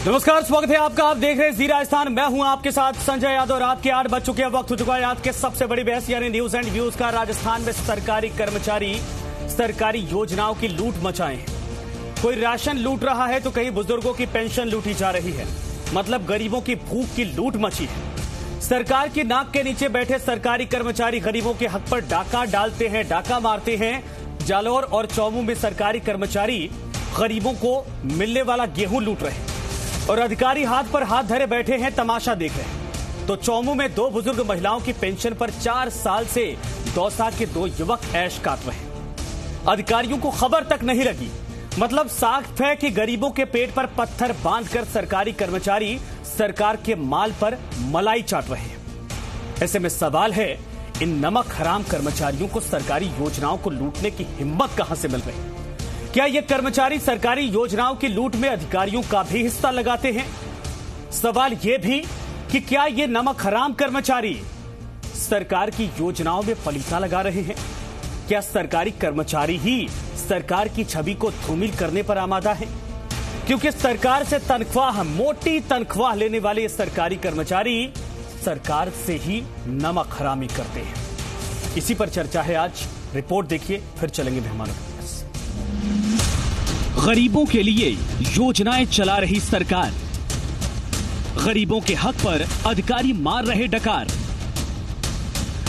नमस्कार, स्वागत है आपका। आप देख रहे हैं जी राजस्थान। मैं हूं आपके साथ संजय यादव। रात के 8 बज चुके हैं। वक्त हो चुका है आज के सबसे बड़ी बहस यानी न्यूज एंड व्यूज का। राजस्थान में सरकारी कर्मचारी सरकारी योजनाओं की लूट मचाए हैं। कोई राशन लूट रहा है तो कहीं बुजुर्गों की पेंशन लूटी जा रही है। मतलब गरीबों की भूख की लूट मची है। सरकार की नाक के नीचे बैठे सरकारी कर्मचारी गरीबों के हक पर डाका डालते हैं, डाका मारते हैं। जालौर और चौमू में सरकारी कर्मचारी गरीबों को मिलने वाला गेहूं लूट रहे हैं और अधिकारी हाथ पर हाथ धरे बैठे हैं, तमाशा देख रहे हैं। तो चौमू में 2 बुजुर्ग महिलाओं की पेंशन पर 4 साल से दौसा के 2 युवक ऐश काट रहे हैं। अधिकारियों को खबर तक नहीं लगी। मतलब साफ है कि गरीबों के पेट पर पत्थर बांधकर सरकारी कर्मचारी सरकार के माल पर मलाई चाट रहे हैं। ऐसे में सवाल है, इन नमक हराम कर्मचारियों को सरकारी योजनाओं को लूटने की हिम्मत कहां से मिल रही है? क्या ये कर्मचारी सरकारी योजनाओं की लूट में अधिकारियों का भी हिस्सा लगाते हैं? सवाल ये भी कि क्या ये नमक हराम कर्मचारी सरकार की योजनाओं में पलीता लगा रहे हैं? क्या सरकारी कर्मचारी ही सरकार की छवि को धूमिल करने पर आमादा है? क्योंकि सरकार से तनख्वाह, मोटी तनख्वाह लेने वाले सरकारी कर्मचारी सरकार से ही नमक हरामी करते हैं। इसी पर चर्चा है आज। रिपोर्ट देखिए, फिर चलेंगे मेहमानों के पास। गरीबों के लिए योजनाएं चला रही सरकार, गरीबों के हक पर अधिकारी मार रहे डकार।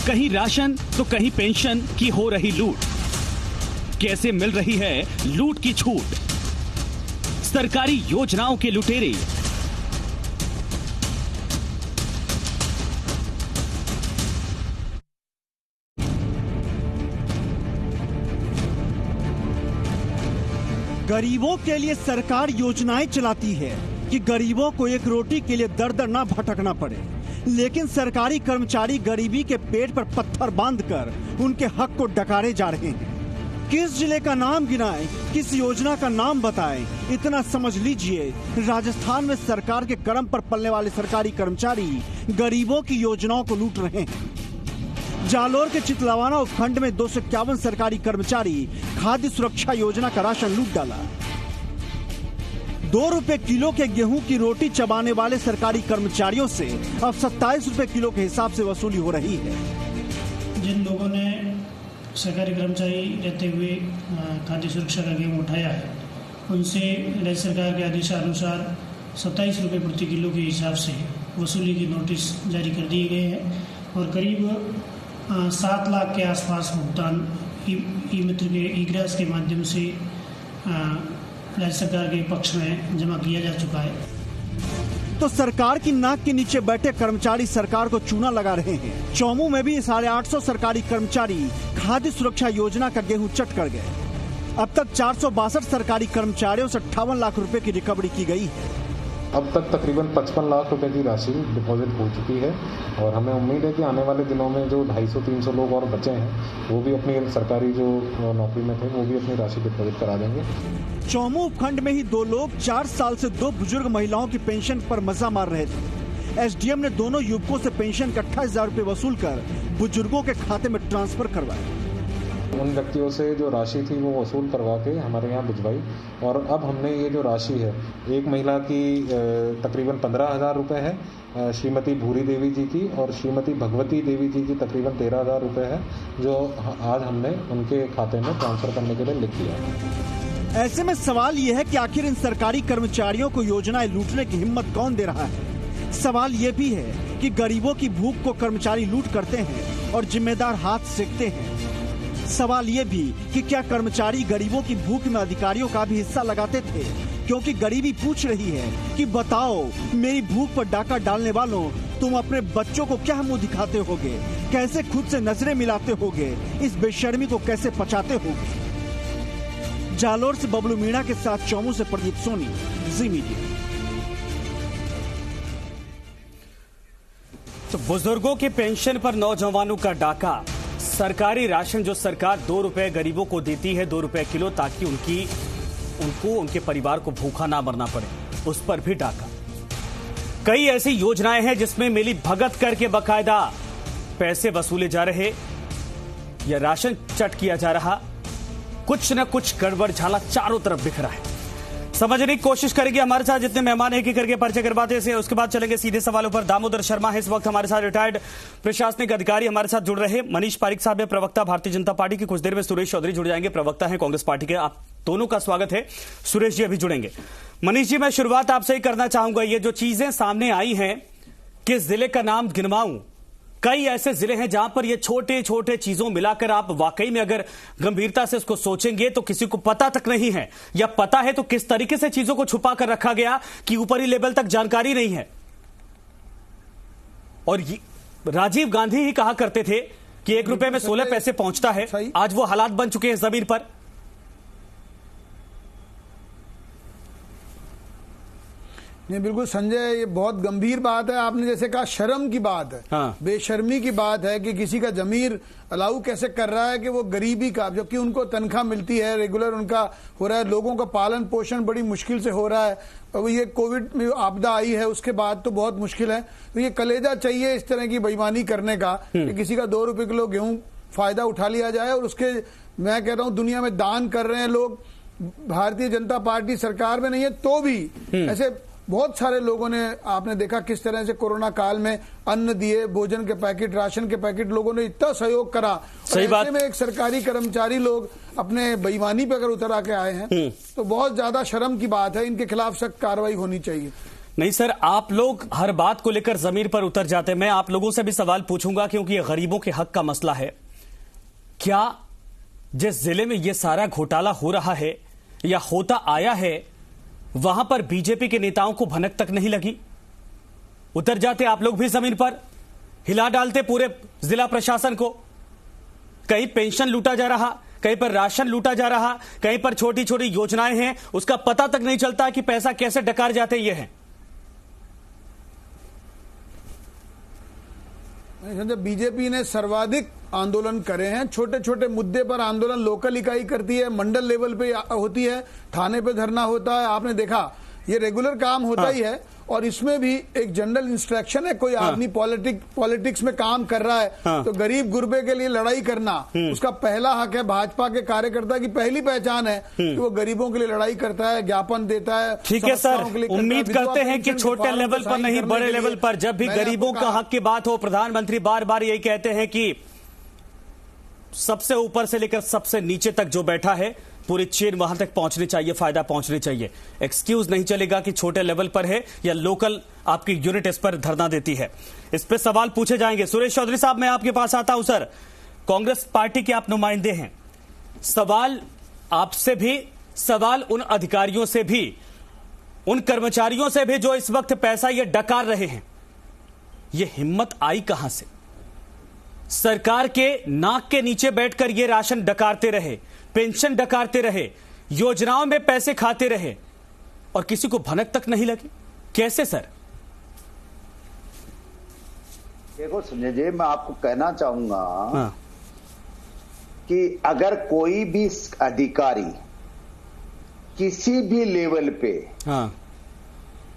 कहीं राशन तो कहीं पेंशन की हो रही लूट। कैसे मिल रही है लूट की छूट? सरकारी योजनाओं के लुटेरे। गरीबों के लिए सरकार योजनाएं चलाती है कि गरीबों को एक रोटी के लिए दर दर ना भटकना पड़े। लेकिन सरकारी कर्मचारी गरीबी के पेट पर पत्थर बांधकर उनके हक को डकारे जा रहे हैं। किस जिले का नाम गिनाएं, किस योजना का नाम बताएं, इतना समझ लीजिए राजस्थान में सरकार के कर्म पर पलने वाले सरकारी कर्मचारी गरीबों की योजनाओं को लूट रहे हैं। जालोर के चितलावाना उपखंड में 251 सरकारी कर्मचारी खाद्य सुरक्षा योजना का राशन लूट डाला। 2 रुपए किलो के गेहूं की रोटी चबाने वाले सरकारी कर्मचारियों से अब 27 रुपए किलो के हिसाब से वसूली हो रही है। जिन लोगों ने सरकारी कर्मचारी रहते हुए खाद्य सुरक्षा का गेहूं उठाया है, उनसे राज्य सरकार के आदेशानुसार 27 रुपये प्रति किलो के हिसाब से वसूली की नोटिस जारी कर दिए गए हैं और करीब 7 लाख के आसपास भुगतान ई मित्र के ई ग्रास के माध्यम से राज्य सरकार के पक्ष में जमा किया जा चुका है। तो सरकार की नाक के नीचे बैठे कर्मचारी सरकार को चूना लगा रहे हैं। चौमू में भी 850 सरकारी कर्मचारी खाद्य सुरक्षा योजना का गेहूं चट कर गए। अब तक 462 सरकारी कर्मचारियों से 58 लाख रुपए की रिकवरी की गई है। अब तक तकरीबन 55 लाख रुपए की राशि डिपॉजिट हो चुकी है और हमें उम्मीद है कि आने वाले दिनों में जो 250-300 लोग और बचे हैं वो भी अपनी सरकारी जो नौकरी में थे वो भी अपनी राशि डिपॉजिट करा देंगे। चौमू उपखंड में ही 2 लोग 4 साल से 2 बुजुर्ग महिलाओं की पेंशन पर मजा मार रहे थे। एसडीएम ने दोनों युवकों से पेंशन का 28,000 रुपए वसूल कर बुजुर्गों के खाते में ट्रांसफर करवाए। उन व्यक्तियों से जो राशि थी वो वसूल करवा के हमारे यहाँ भिजवाई और अब हमने ये जो राशि है, एक महिला की तकरीबन 15,000 रुपये है, श्रीमती भूरी देवी जी की, और श्रीमती भगवती देवी जी की तकरीबन 13,000 रुपये है, जो आज हमने उनके खाते में ट्रांसफर करने के लिए लिख दिया। ऐसे में सवाल ये है कि आखिर इन सरकारी कर्मचारियों को योजनाएं लूटने की हिम्मत कौन दे रहा है? सवाल ये भी है कि गरीबों की भूख को कर्मचारी लूट करते हैं और जिम्मेदार हाथ सेकते हैं। सवाल ये भी कि क्या कर्मचारी गरीबों की भूख में अधिकारियों का भी हिस्सा लगाते थे? क्योंकि गरीबी पूछ रही है कि बताओ, मेरी भूख पर डाका डालने वालों, तुम अपने बच्चों को क्या मुंह दिखाते होगे? कैसे खुद से नजरें मिलाते होगे? इस बेशर्मी को कैसे पचाते होगे? जालोर से बबलू मीणा के साथ चौमू से प्रदीप सोनी, जी मीडिया। तो बुजुर्गों की पेंशन पर नौजवानों का डाका। सरकारी राशन जो सरकार 2 रुपए गरीबों को देती है, 2 रुपए किलो, ताकि उनको उनके परिवार को भूखा ना मरना पड़े, उस पर भी डाका। कई ऐसी योजनाएं हैं जिसमें मिली भगत करके बकायदा पैसे वसूले जा रहे या राशन चट किया जा रहा। कुछ न कुछ गड़बड़ झाला चारों तरफ बिखरा है। समझने की कोशिश करेंगे। हमारे साथ जितने मेहमान एक एक करके परिचय करवाते हैं, उसके बाद चलेंगे सीधे सवालों पर। दामोदर शर्मा है इस वक्त हमारे साथ, रिटायर्ड प्रशासनिक अधिकारी हमारे साथ जुड़ रहे। मनीष पारिक साहब है, प्रवक्ता भारतीय जनता पार्टी की। कुछ देर में सुरेश चौधरी जुड़ जाएंगे, प्रवक्ता है कांग्रेस पार्टी के। आप दोनों का स्वागत है। सुरेश जी अभी जुड़ेंगे। मनीष जी, मैं शुरुआत आपसे ही करना चाहूंगा। ये जो चीजें सामने आई हैं, किस जिले का नाम गिनवाऊं? कई ऐसे जिले हैं जहां पर ये छोटे छोटे चीजों मिलाकर आप वाकई में अगर गंभीरता से इसको सोचेंगे तो किसी को पता तक नहीं है, या पता है तो किस तरीके से चीजों को छुपा कर रखा गया कि ऊपरी लेवल तक जानकारी नहीं है। और राजीव गांधी ही कहा करते थे कि 1 रुपए में 16 पैसे पहुंचता है। आज वो हालात बन चुके हैं जमीन पर। नहीं, बिल्कुल संजय, ये बहुत गंभीर बात है। आपने जैसे कहा, शर्म की बात है। हाँ। बेशर्मी की बात है कि किसी का जमीर अलाउ कैसे कर रहा है कि वो गरीबी का, जबकि उनको तनख्वाह मिलती है, रेगुलर उनका हो रहा है, लोगों का पालन पोषण बड़ी मुश्किल से हो रहा है। अब ये कोविड में आपदा आई है, उसके बाद तो बहुत मुश्किल है। तो ये कलेजा चाहिए इस तरह की बेईमानी करने का कि किसी का 2 रुपए किलो गेहूं फायदा उठा लिया जाए। और उसके, मैं कहता हूं, दुनिया में दान कर रहे हैं लोग। भारतीय जनता पार्टी सरकार में नहीं है तो भी ऐसे बहुत सारे लोगों ने, आपने देखा किस तरह से कोरोना काल में अन्न दिए, भोजन के पैकेट, राशन के पैकेट, लोगों ने इतना सहयोग करा। सही बात में एक सरकारी कर्मचारी लोग अपने बेईमानी पे अगर उतर आके आए हैं तो बहुत ज्यादा शर्म की बात है। इनके खिलाफ सख्त कार्रवाई होनी चाहिए। नहीं सर, आप लोग हर बात को लेकर जमीन पर उतर जाते हैं। मैं आप लोगों से भी सवाल पूछूंगा क्योंकि ये गरीबों के हक का मसला है। क्या जिस जिले में ये सारा घोटाला हो रहा है या होता आया है, वहां पर बीजेपी के नेताओं को भनक तक नहीं लगी? उतर जाते आप लोग भी जमीन पर, हिला डालते पूरे जिला प्रशासन को। कहीं पेंशन लूटा जा रहा, कहीं पर राशन लूटा जा रहा, कहीं पर छोटी छोटी योजनाएं हैं, उसका पता तक नहीं चलता कि पैसा कैसे डकार जाते ये हैं। बीजेपी ने सर्वाधिक आंदोलन करे हैं। छोटे छोटे मुद्दे पर आंदोलन लोकल इकाई करती है, मंडल लेवल पे होती है, थाने पे धरना होता है। आपने देखा, ये रेगुलर काम होता ही है। और इसमें भी एक जनरल इंस्ट्रक्शन है, कोई आदमी पॉलिटिक्स में काम कर रहा है तो गरीब गुरबे के लिए लड़ाई करना उसका पहला हक है। भाजपा के कार्यकर्ता की पहली पहचान है कि वो गरीबों के लिए लड़ाई करता है, ज्ञापन देता है। ठीक है सर, उम्मीद करते हैं कि छोटे लेवल पर नहीं, बड़े लेवल पर जब भी गरीबों का हक की बात हो, प्रधानमंत्री बार बार यही कहते हैं कि सबसे ऊपर से लेकर सबसे नीचे तक जो बैठा है, पूरी चेन वहां तक पहुंचनी चाहिए, फायदा पहुंचनी चाहिए। एक्सक्यूज नहीं चलेगा कि छोटे लेवल पर है या लोकल आपकी यूनिट इस पर धरना देती है। इस पे सवाल पूछे जाएंगे। सुरेश चौधरी साहब, मैं आपके पास आता हूं। सर, कांग्रेस पार्टी के आप नुमाइंदे हैं, सवाल आपसे भी, सवाल उन अधिकारियों से भी, उन कर्मचारियों से भी जो इस वक्त पैसा ये डकार रहे हैं। ये हिम्मत आई कहां से? सरकार के नाक के नीचे बैठकर ये राशन डकारते रहे, पेंशन डकारते रहे, योजनाओं में पैसे खाते रहे और किसी को भनक तक नहीं लगी। कैसे सर? देखो संजय जी, मैं आपको कहना चाहूंगा कि अगर कोई भी अधिकारी किसी भी लेवल पे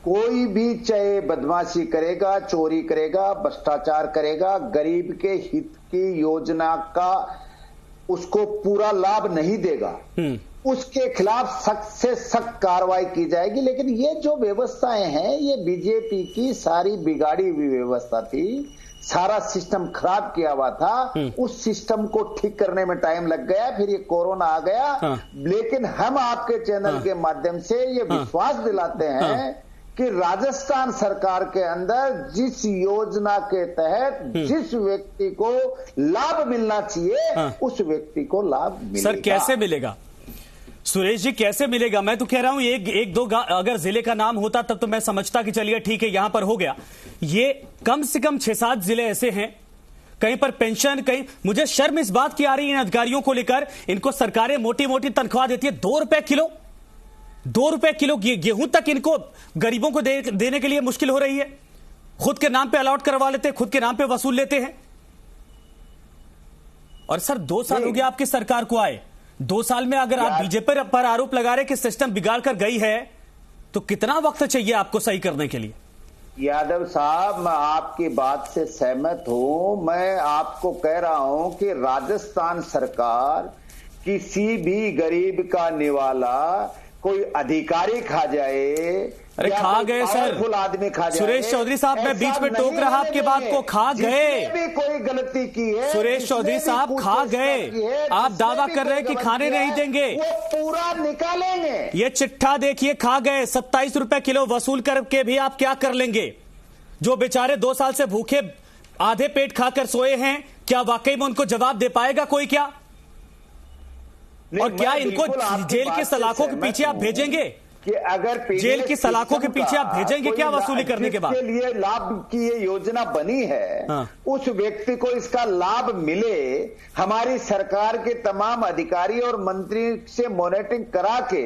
कोई भी चाहे बदमाशी करेगा, चोरी करेगा, भ्रष्टाचार करेगा, गरीब के हित की योजना का उसको पूरा लाभ नहीं देगा, उसके खिलाफ सख्त से सख्त कार्रवाई की जाएगी। लेकिन ये जो व्यवस्थाएं हैं, ये बीजेपी की सारी बिगाड़ी हुई व्यवस्था थी, सारा सिस्टम खराब किया हुआ था। उस सिस्टम को ठीक करने में टाइम लग गया, फिर ये कोरोना आ गया। लेकिन हम आपके चैनल के माध्यम से ये विश्वास दिलाते हैं कि राजस्थान सरकार के अंदर जिस योजना के तहत जिस व्यक्ति को लाभ मिलना चाहिए, उस व्यक्ति को लाभ मिलेगा। सर, कैसे मिलेगा? सुरेश जी, कैसे मिलेगा? मैं तो कह रहा हूं एक दो अगर जिले का नाम होता तब तो मैं समझता कि चलिए ठीक है, यहां पर हो गया। ये कम से कम 6-7 जिले ऐसे हैं, कहीं पर पेंशन, कहीं, मुझे शर्म इस बात की आ रही है इन अधिकारियों को लेकर। इनको सरकारें मोटी मोटी तनख्वाह देती है, 2 रुपए किलो, 2 रुपए किलो गेहूं तक इनको गरीबों को देने के लिए मुश्किल हो रही है। खुद के नाम पे अलॉट करवा लेते हैं, खुद के नाम पे वसूल लेते हैं। और सर 2 साल हो गया आपकी सरकार को आए, 2 साल में अगर आप बीजेपी पर आरोप लगा रहे कि सिस्टम बिगाड़ कर गई है, तो कितना वक्त चाहिए आपको सही करने के लिए? यादव साहब, मैं आपकी बात से सहमत हूं। मैं आपको कह रहा हूं कि राजस्थान सरकार किसी भी गरीब का निवाला कोई अधिकारी खा जाए, अरे खा गए सर, आदमी खा जाए। सुरेश चौधरी साहब, मैं बीच में टोक रहा आपकी बात को, खा गए। भी कोई गलती की है, सुरेश चौधरी साहब खा गए। आप दावा कर रहे हैं कि खाने नहीं देंगे, वो पूरा निकालेंगे। ये चिट्ठा देखिए, खा गए। 27 रुपए किलो वसूल करके भी आप क्या कर लेंगे? जो बेचारे 2 साल से भूखे आधे पेट खाकर सोए हैं, क्या वाकई में उनको जवाब दे पाएगा कोई क्या? और क्या इनको जेल की सलाखों के पीछे आप भेजेंगे? कि अगर जेल की सलाखों के पीछे आप भेजेंगे क्या वसूली करने के बाद? के लिए लाभ की ये योजना बनी है, उस व्यक्ति को इसका लाभ मिले। हमारी सरकार के तमाम अधिकारी और मंत्री से मॉनिटरिंग करा के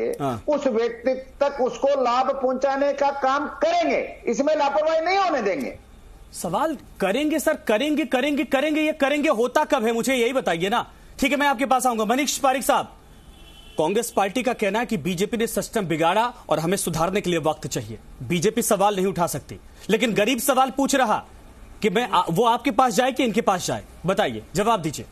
उस व्यक्ति तक उसको लाभ पहुंचाने का काम करेंगे, इसमें लापरवाही नहीं होने देंगे। सवाल करेंगे सर, करेंगे करेंगे करेंगे, ये करेंगे होता कब है, मुझे यही बताइए ना। ठीक है, मैं आपके पास आऊंगा। मनीष पारिक साहब, कांग्रेस पार्टी का कहना है कि बीजेपी ने सिस्टम बिगाड़ा और हमें सुधारने के लिए वक्त चाहिए। बीजेपी सवाल नहीं उठा सकती, लेकिन गरीब सवाल पूछ रहा कि वो आपके पास जाए कि इनके पास जाए, बताइए, जवाब दीजिए।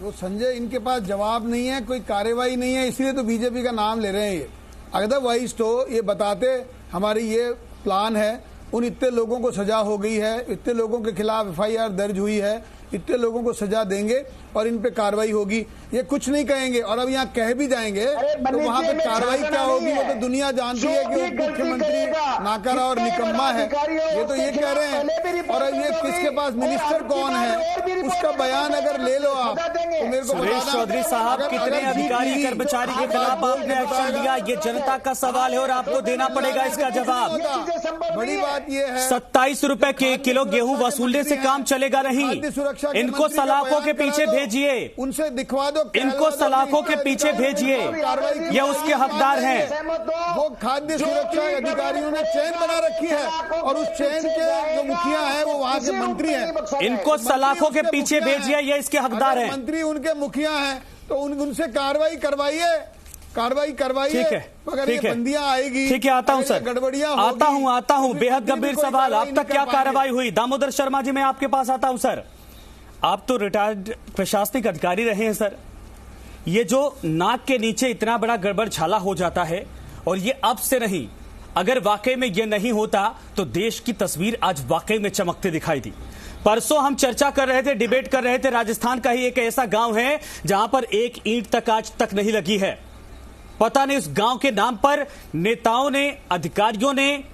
वो संजय, इनके पास जवाब नहीं है, कोई कार्रवाई नहीं है, इसलिए तो बीजेपी का नाम ले रहे हैं ये। अदरवाइज तो ये बताते हमारी ये प्लान है, उन इतने लोगों को सजा हो गई है, इतने लोगों के खिलाफ FIR दर्ज हुई है, इतने लोगों को सजा देंगे और इन पे कार्रवाई होगी, ये कुछ नहीं कहेंगे। और अब यहाँ कह भी जाएंगे तो वहां पे कार्रवाई क्या होगी, वो तो दुनिया जानती है कि मुख्यमंत्री नाकारा और निकम्मा है, ये तो ये कह रहे हैं। और अब ये किसके पास मिनिस्टर कौन है, उसका बयान अगर ले लो आप तो मेरे को सुरेश चौधरी साहब, कितने अधिकारी कर्मचारी के खिलाफ आपने एक्शन लिया, ये जनता का सवाल है और आपको देना पड़ेगा इसका जवाब। बड़ी बात ये है, 27 रुपए के किलो गेहूं वसूलने से काम चलेगा नहीं। इनको सलाखों के पीछे भेजिए, उनसे दिखवा दो, इनको सलाखों के पीछे भेजिए, ये उसके हकदार हैं। वो खाद्य सुरक्षा अधिकारियों ने चेन बना रखी है और उस चेन के जो मुखिया है वो वहां के मंत्री हैं। इनको सलाखों के पीछे भेजिए, ये इसके हकदार हैं। मंत्री उनके मुखिया हैं तो उनसे कार्रवाई करवाइए, कार्रवाई करवाइए। ठीक है, अगर ठीक ये है, बंदियां आएगी, ठीक है, आता हूं सर, गड़बड़ियां आता हूं। बेहद गंभीर सवाल, अब तक क्या कार्रवाई हुई? दामोदर शर्मा जी, मैं आपके पास आता हूं सर। आप तो रिटायर्ड प्रशासनिक अधिकारी रहे हैं सर। ये जो नाक के नीचे इतना बड़ा गड़बड़ छाला हो जाता है, और ये अब से नहीं, अगर वाकई में ये नहीं होता तो देश की तस्वीर आज वाकई में चमकते दिखाई दी। परसों हम चर्चा कर रहे थे, डिबेट कर रहे थे, राजस्थान का ही एक ऐसा गांव है जहां पर एक ईंट तक आज तक नहीं लगी है। पता नहीं उस गांव के नाम पर नेताओं ने, अधिकारियों ने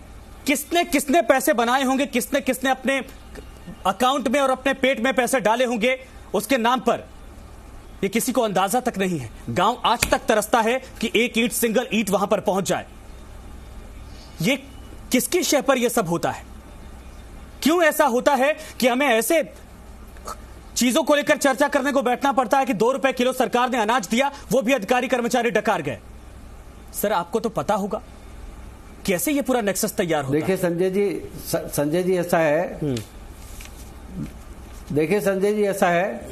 किसने पैसे बनाए होंगे, किसने अपने अकाउंट में और अपने पेट में पैसे डाले होंगे उसके नाम पर, ये किसी को अंदाजा तक नहीं है। गांव आज तक तरसता है कि एक ईंट, सिंगल ईंट वहां पर पहुंच जाए। ये किसकी शय पर यह सब होता है? क्यों ऐसा होता है कि हमें ऐसे चीजों को लेकर चर्चा करने को बैठना पड़ता है कि 2 रुपए किलो सरकार ने अनाज दिया, वो भी अधिकारी कर्मचारी डकार गए। सर, आपको तो पता होगा कैसे ये पूरा नेक्सस तैयार होता है। देखिए संजय जी, ऐसा है,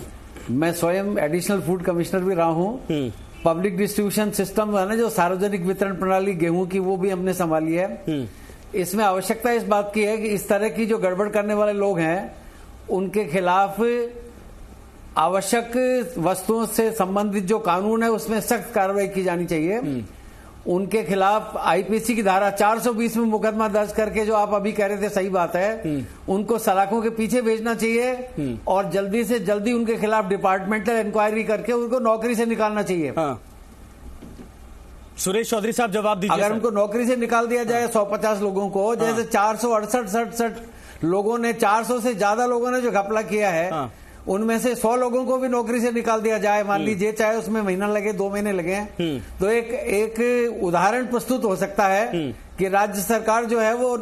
मैं स्वयं एडिशनल फूड कमिश्नर भी रहा हूं। पब्लिक डिस्ट्रीब्यूशन सिस्टम है ना, जो सार्वजनिक वितरण प्रणाली गेहूं की, वो भी हमने संभाली है। इसमें आवश्यकता इस बात की है कि इस तरह की जो गड़बड़ करने वाले लोग हैं उनके खिलाफ आवश्यक वस्तुओं से संबंधित जो कानून है उसमें सख्त कार्रवाई की जानी चाहिए। उनके खिलाफ आईपीसी की धारा 420 में मुकदमा दर्ज करके, जो आप अभी कह रहे थे सही बात है, उनको सलाखों के पीछे भेजना चाहिए और जल्दी से जल्दी उनके खिलाफ डिपार्टमेंटल इंक्वायरी करके उनको नौकरी से निकालना चाहिए। हाँ। सुरेश चौधरी साहब, जवाब दीजिए। अगर उनको नौकरी से निकाल दिया जाए 150 लोगों को, जैसे 468 लोगों ने, 400 से ज्यादा लोगों ने जो घपला किया है, उनमें से 100 लोगों को भी नौकरी से निकाल दिया जाए, मान लीजिए, चाहे उसमें महीना लगे, 2 महीने लगे, तो एक उदाहरण प्रस्तुत हो सकता है कि राज्य सरकार जो है वो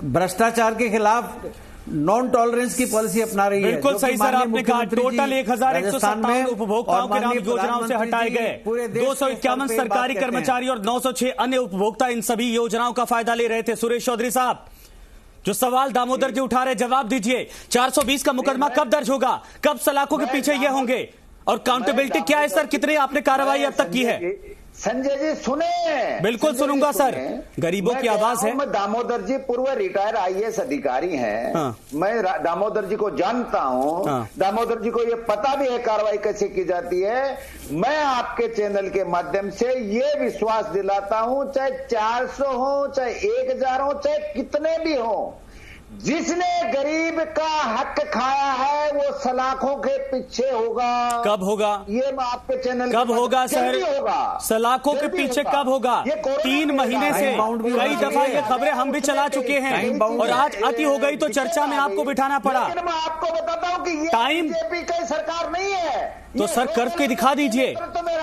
भ्रष्टाचार के खिलाफ नॉन टॉलरेंस की पॉलिसी अपना रही है। बिल्कुल सही सर, आपने कहा टोटल 1157 उपभोक्ताओं के नाम योजनाओं से हटाए गए। 251 सरकारी कर्मचारी और 906 अन्य उपभोक्ता इन सभी योजनाओं का फायदा ले रहे थे। सुरेश चौधरी साहब, जो सवाल दामोदर जी उठा रहे, जवाब दीजिए। 420 का मुकदमा कब दर्ज होगा, कब सलाखों के पीछे ये होंगे, और काउंटेबिलिटी क्या है सर? कितनी आपने कार्रवाई अब तक की है? संजय जी सुने, बिल्कुल सुनूंगा सर, गरीबों की आवाज है। मैं दामोदर जी पूर्व रिटायर आईएएस अधिकारी हैं। हाँ। मैं दामोदर जी को जानता हूं। हाँ। दामोदर जी को ये पता भी है कार्रवाई कैसे की जाती है। मैं आपके चैनल के माध्यम से ये विश्वास दिलाता हूं, चाहे 400 हो, चाहे 1000 हो, चाहे कितने भी हो, जिसने गरीब का हक खाया है वो सलाखों के पीछे होगा। कब होगा ये मैं आपके चैनल कब होगा सर? होगा सलाखों के पीछे कब होगा? 3 महीने से कई दफा ये खबरें हम भी चला चुके हैं और आज अति हो गई तो चर्चा में आपको बिठाना पड़ा। लेकिन मैं आपको बताता हूँ कि ये टाइम बीजेपी की सरकार नहीं है। तो सर करके दिखा दीजिए,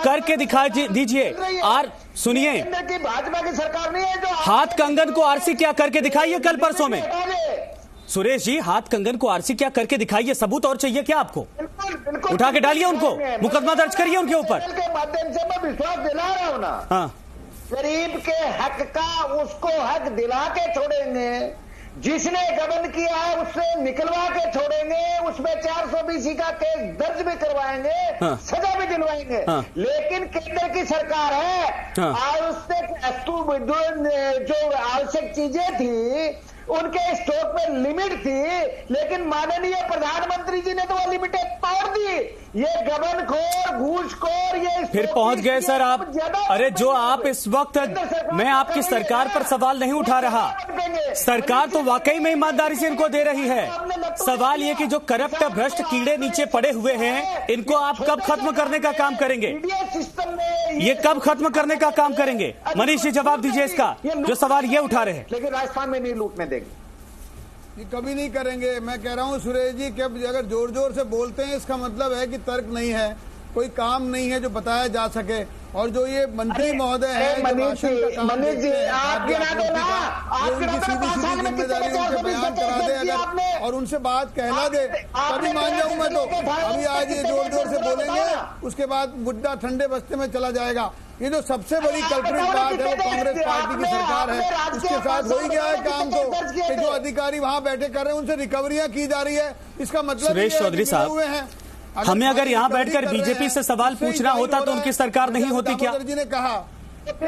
करके दिखा दीजिए। और सुनिए, की भाजपा की सरकार नहीं है जो हाथ कंगन को आरसी क्या करके दिखाइए कल परसों में। सुरेश जी, हाथ कंगन को आरसी क्या करके दिखाइए, सबूत और चाहिए क्या आपको? बिल्कुल उठा के डालिए उनको, मुकदमा दर्ज करिए उनके ऊपर। के माध्यम से मैं विश्वास दिला रहा हूँ ना। हाँ, गरीब के हक का उसको हक दिला के छोड़ेंगे, जिसने गबन किया है उससे निकलवा के छोड़ेंगे, उसमें 420 का केस दर्ज भी करवाएंगे। हाँ। सजा भी दिलवाएंगे। हाँ। लेकिन केंद्र की सरकार है। हाँ। जो आवश्यक चीजें थी उनके स्टॉक में लिमिट थी, लेकिन माननीय प्रधानमंत्री जी ने तो वो लिमिटें तोड़ दी। ये गबनखोर, घूसखोर, ये फिर पहुंच गए सर आप। अरे जो आप इस वक्त, मैं आपकी सरकार पर सवाल नहीं उठा रहा, सरकार तो वाकई में ईमानदारी से इनको दे रही है। सवाल ये कि जो करप्ट भ्रष्ट कीड़े नीचे पड़े हुए हैं, इनको आप कब खत्म करने का काम करेंगे? ये कब खत्म करने का काम करेंगे? मनीष जी जवाब दीजिए इसका, जो सवाल ये उठा रहे हैं। लेकिन राजस्थान में नहीं लूटने देंगे, ये कभी नहीं करेंगे। मैं कह रहा हूँ सुरेश जी कि अब अगर जोर जोर से बोलते हैं इसका मतलब है कि तर्क नहीं है, कोई काम नहीं है जो बताया जा सके। और जो ये मंत्री महोदय है, मनीष जी आप गिरा दो ना, आप गिरा दो, सीधी जिम्मेदारी उनके बयान करा दे अगर, और उनसे बात कहला दे तभी मान जाऊं मैं। तो अभी आज ये जोर जोर से बोलेंगे, उसके बाद मुद्दा ठंडे बस्ते में चला जाएगा। ये जो सबसे बड़ी कल्प्रिट बात है वो कांग्रेस पार्टी की सरकार है, उसके साथ हो ही गया है काम। तो कि जो अधिकारी वहां बैठे कर रहे हैं उनसे रिकवरियां की जा रही है, इसका मतलब सुरेश चौधरी साहब, हमें अगर यहाँ बैठकर बीजेपी से सवाल पूछना होता तो उनकी सरकार नहीं होती क्या? जी ने कहा,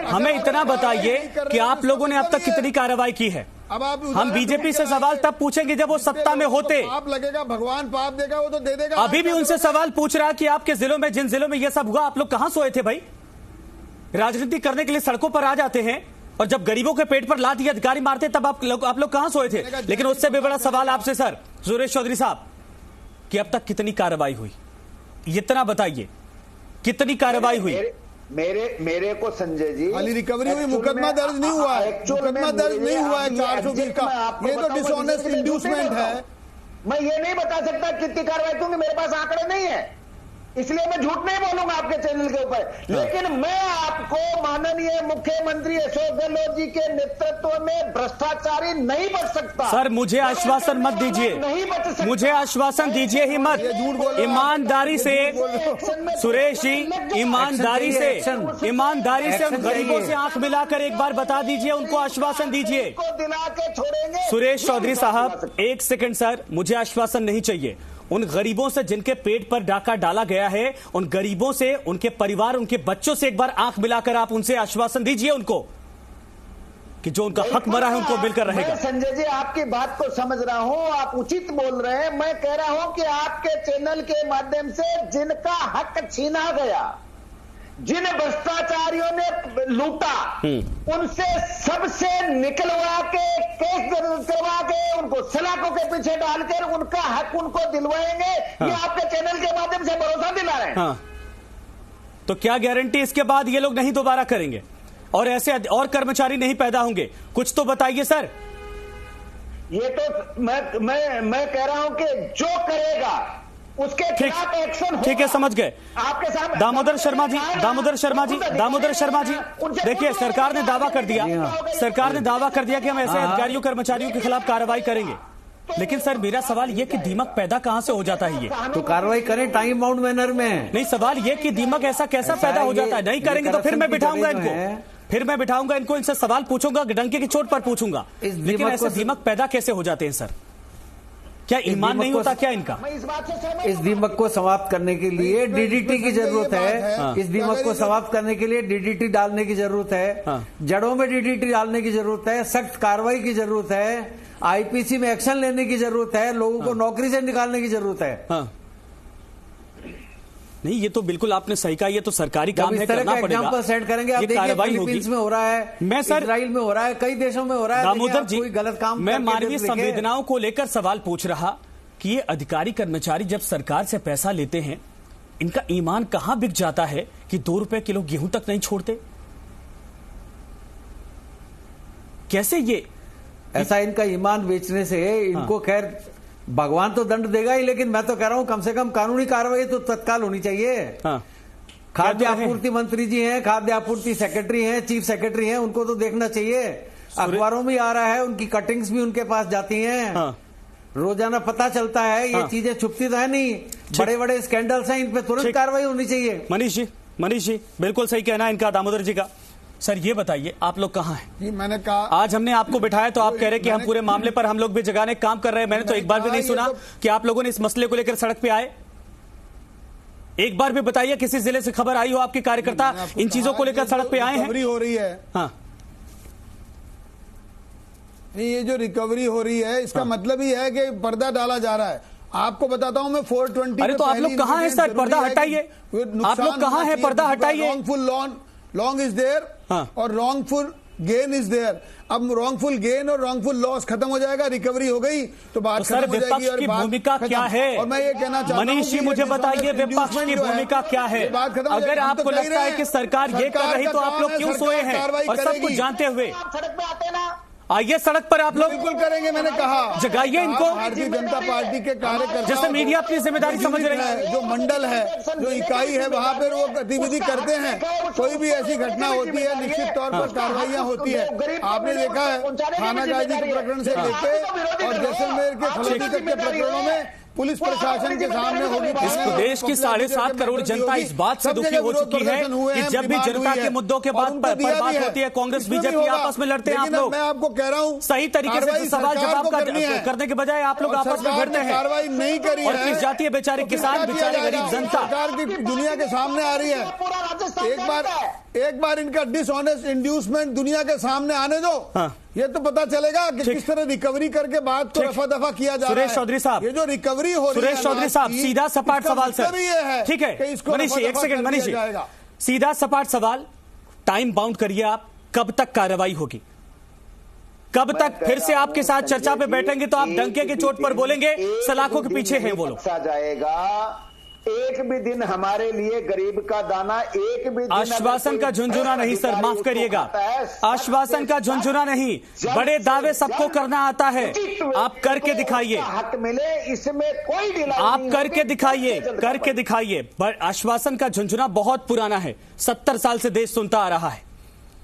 हमें इतना बताइए कि आप लोगों ने अब तक कितनी कार्रवाई की है। अब आप हम बीजेपी से सवाल तब पूछेंगे जब वो सत्ता में होते। आप लगेगा भगवान पाप देगा, वो तो दे देगा। अभी भी उनसे सवाल पूछ रहा कि आपके जिलों में, जिन जिलों में ये सब हुआ, आप लोग कहां सोए थे भाई? राजनीति करने के लिए सड़कों पर आ जाते हैं और जब गरीबों के पेट पर लात अधिकारी मारते तब आप लोग कहां सोए थे? लेकिन उससे भी बड़ा सवाल आपसे सर सुरेश चौधरी साहब कि अब तक कितनी कार्रवाई हुई, इतना बताइए, कितनी कार्रवाई हुई? मेरे को संजय जी खाली रिकवरी हुई, मुकदमा दर्ज नहीं हुआ है, मुकदमा दर्ज नहीं हुआ है 420 का। ये तो डिसऑनेस्ट इंड्यूसमेंट है। मैं ये नहीं बता सकता कितनी कार्रवाई, क्योंकि मेरे पास आंकड़े नहीं है, इसलिए मैं झूठ नहीं बोलूंगा आपके चैनल के ऊपर। लेकिन मैं आपको माननीय मुख्यमंत्री अशोक गहलोत जी के नेतृत्व में भ्रष्टाचारी नहीं बच सकता। सर मुझे आश्वासन मत दीजिए, नहीं बच सकता, मुझे आश्वासन दीजिए ही मत। ईमानदारी से सुरेश जी, ईमानदारी से उन गरीबों से आंख मिलाकर एक बार बता दीजिए, उनको आश्वासन दीजिए। दिला के छोड़ेंगे। सुरेश चौधरी साहब, एक सेकंड सर, मुझे आश्वासन नहीं चाहिए। उन गरीबों से जिनके पेट पर डाका डाला गया है, उन गरीबों से, उनके परिवार, उनके बच्चों से एक बार आंख मिलाकर आप उनसे आश्वासन दीजिए उनको कि जो उनका हक मरा है उनको मिलकर रहेगा। संजय जी आपकी बात को समझ रहा हूं, आप उचित बोल रहे हैं। मैं कह रहा हूं कि आपके चैनल के माध्यम से जिनका हक छीना गया, जिन भ्रष्टाचारियों ने लूटा, उनसे सबसे निकलवा के, केस करवा के, उनको सलाखों के पीछे डालकर उनका हक उनको दिलवाएंगे। ये आपके चैनल के माध्यम से भरोसा दिला रहे हैं। हाँ। तो क्या गारंटी इसके बाद ये लोग नहीं दोबारा करेंगे और ऐसे और कर्मचारी नहीं पैदा होंगे? कुछ तो बताइए सर। ये तो मैं कह रहा हूं कि जो करेगा उसके खिलाफ एक्शन होगा। ठीक है, समझ गए। आपके सामने दामोदर शर्मा जी, देखिए सरकार ने दावा कर दिया, कि हम ऐसे अधिकारियों कर्मचारियों के खिलाफ कार्रवाई करेंगे। लेकिन सर मेरा सवाल ये कि दीमक पैदा कहां से हो जाता है? ये तो कार्रवाई करें टाइम बाउंड मैनर में। नहीं, सवाल ये कि दीमक ऐसा कैसा पैदा हो जाता है? नहीं करेंगे तो फिर मैं बिठाऊंगा इनको, इनसे सवाल पूछूंगा, डंके की चोट पर पूछूंगा। लेकिन ऐसे दीमक पैदा कैसे हो जाते हैं सर? क्या ईमान नहीं होता क्या इनका? इस दीमक को समाप्त करने के लिए डीडीटी की जरूरत है। इस दीमक को समाप्त करने के लिए डीडीटी डालने की जरूरत है। जड़ों में डीडीटी डालने की जरूरत है। सख्त कार्रवाई की जरूरत है। आईपीसी में एक्शन लेने की जरूरत है। लोगों को नौकरी से निकालने की जरूरत है। नहीं, ये तो बिल्कुल आपने सही कहा। ये तो सरकारी काम है, करना पड़ेगा। एग्जाम्पल सेट करेंगे। आप देखिए फिलीपींस में हो रहा है, मैं सर इजराइल में हो रहा है, कई देशों में हो रहा है। दामोदर जी, कोई गलत काम मैं मानवीय संवेदनाओं को लेकर सवाल पूछ रहा कि ये अधिकारी कर्मचारी जब सरकार से पैसा लेते हैं, इनका ईमान कहां बिक जाता है कि 2 रुपए किलो गेहूं तक नहीं छोड़ते? कैसे ये ऐसा इनका ईमान बेचने से इनको खैर भगवान तो दंड देगा ही, लेकिन मैं तो कह रहा हूं कम से कम कानूनी कार्रवाई तो तत्काल होनी चाहिए। खाद्य आपूर्ति मंत्री जी हैं, खाद्य आपूर्ति सेक्रेटरी हैं, चीफ सेक्रेटरी हैं, उनको तो देखना चाहिए। अखबारों में आ रहा है, उनकी कटिंग्स भी उनके पास जाती हैं। रोजाना पता चलता है। ये चीजें छुपती तो है नहीं। बड़े बड़े स्कैंडल्स हैं, इन पे तुरंत कार्रवाई होनी चाहिए। मनीष जी बिल्कुल सही कहना है इनका, दामोदर जी का। सर ये बताइए, आप लोग कहाँ हैं? जी मैंने कहा, आज हमने आपको बिठाया तो आप कह रहे कि हम पूरे मामले पर हम लोग भी जगाने काम कर रहे हैं। मैंने तो एक बार भी नहीं सुना कि आप लोगों ने इस मसले को लेकर सड़क पे आए। एक बार भी बताइए किसी जिले से खबर आई हो आपके कार्यकर्ता इन चीजों को लेकर सड़क पे आए हैं? रिकवरी हो रही है। हाँ, ये जो रिकवरी हो रही है इसका मतलब ही है कि पर्दा डाला जा रहा है। आपको बताता हूं मैं 420। अरे तो आप लोग कहाँ हैं सर? पर्दा हटाइए। आप लोग कहाँ हैं? पर्दा हटाइए। रॉन्गफुल लॉन्ग इज देयर और रॉन्गफुल गेन इज देयर। अब रॉन्गफुल गेन और रॉन्गफुल लॉस खत्म हो जाएगा, रिकवरी हो गई तो बात खत्म हो जाएगी। और की भूमिका क्या है? और मैं ये कहना चाहता हूं, मनीष जी मुझे बताइए विपक्ष की भूमिका क्या है? अगर आपको लगता है कि सरकार ये कर रही तो आप लोग क्यों सोए हैं? और सब कुछ जानते हुए सड़क पे आते ना, आइए सड़क पर आप लोग। बिल्कुल करेंगे, मैंने कहा जगाइए इनको। भारतीय जनता पार्टी के कार्यकर्ता जैसे मीडिया अपनी जिम्मेदारी समझ रहे हैं, जो मंडल है, जो इकाई है, वहां पर वो गतिविधि करते हैं। कोई भी ऐसी घटना होती है निश्चित तौर पर कार्रवाइयां होती है। आपने देखा है थानागाजी के प्रकरण से लेके और जैसलमेर के फलोदी तक के प्रकरणों में पुलिस प्रशासन के सामने होगी। इस प्रदेश की 7.5 करोड़ जनता इस बात से दुखी हो चुकी है कि जब भी जनता के मुद्दों के बाद बात होती है, कांग्रेस बीजेपी आपस में लड़ते हैं। आप लोग, मैं आपको कह रहा हूं, सही तरीके से सवाल जवाब करने के बजाय आप लोग आपस में लड़ते हैं। कार्रवाई नहीं करी और किस जाती है बेचारे किसान, बेचारे गरीब जनता सरकार की दुनिया के सामने आ रही है। एक बार इनका डिसऑनेस्ट इंड्यूसमेंट दुनिया के सामने आने दो। ये तो पता चलेगा कि किस तरह रिकवरी करके बात तो रफा दफा किया जा रहा है। सुरेश चौधरी साहब, ये जो रिकवरी हो रही है, सुरेश चौधरी साहब, सीधा सपाट सवाल सर। ठीक है मनीष, एक सेकंड मनीष, सीधा सपाट सवाल, टाइम बाउंड करिए आप। कब तक कार्रवाई होगी? कब तक फिर से आपके साथ चर्चा पे बैठेंगे तो आप डंके की चोट पर बोलेंगे सलाखों के पीछे हैं वो लोग? जाएगा एक भी दिन हमारे लिए गरीब का दाना, एक भी दिन आश्वासन का झुंझुना नहीं सर, माफ करिएगा, आश्वासन का झुंझुना नहीं, बड़े दावे सबको करना आता है। आप करके दिखाइए, हक मिले इसमें कोई ढिलाई आप करके दिखाइए, करके दिखाइए। आश्वासन का झुंझुना बहुत पुराना है, 70 साल से देश सुनता आ रहा है।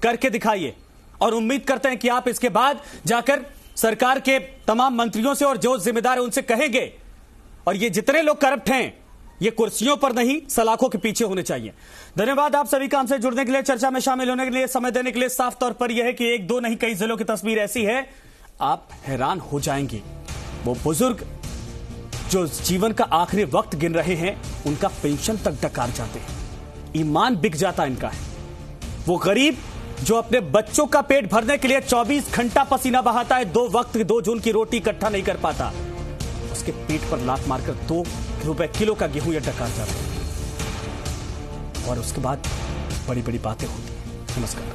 करके दिखाइए और उम्मीद करते हैं कि आप इसके बाद जाकर सरकार के तमाम मंत्रियों से और जो जिम्मेदार है उनसे कहेंगे। और ये जितने लोग करप्ट हैं ये कुर्सियों पर नहीं सलाखों के पीछे होने चाहिए। धन्यवाद आप सभी का हमसे जुड़ने के लिए, चर्चा में शामिल होने के लिए, समय देने के लिए। साफ तौर पर यह है कि एक दो नहीं कई जिलों की तस्वीर ऐसी है आप हैरान हो जाएंगे। वो बुजुर्ग जो जीवन का आखिरी वक्त गिन रहे हैं उनका पेंशन तक डकार जाते हैं, ईमान बिक जाता इनका है। वो गरीब जो अपने बच्चों का पेट भरने के लिए 24 घंटा पसीना बहाता है, 2 वक्त 2 जून की रोटी इकट्ठा नहीं कर पाता, उसके पेट पर लात मारकर 2 रुपए किलो का गेहूं या डकार जाता है। और उसके बाद बड़ी बड़ी बातें होती हैं। नमस्कार।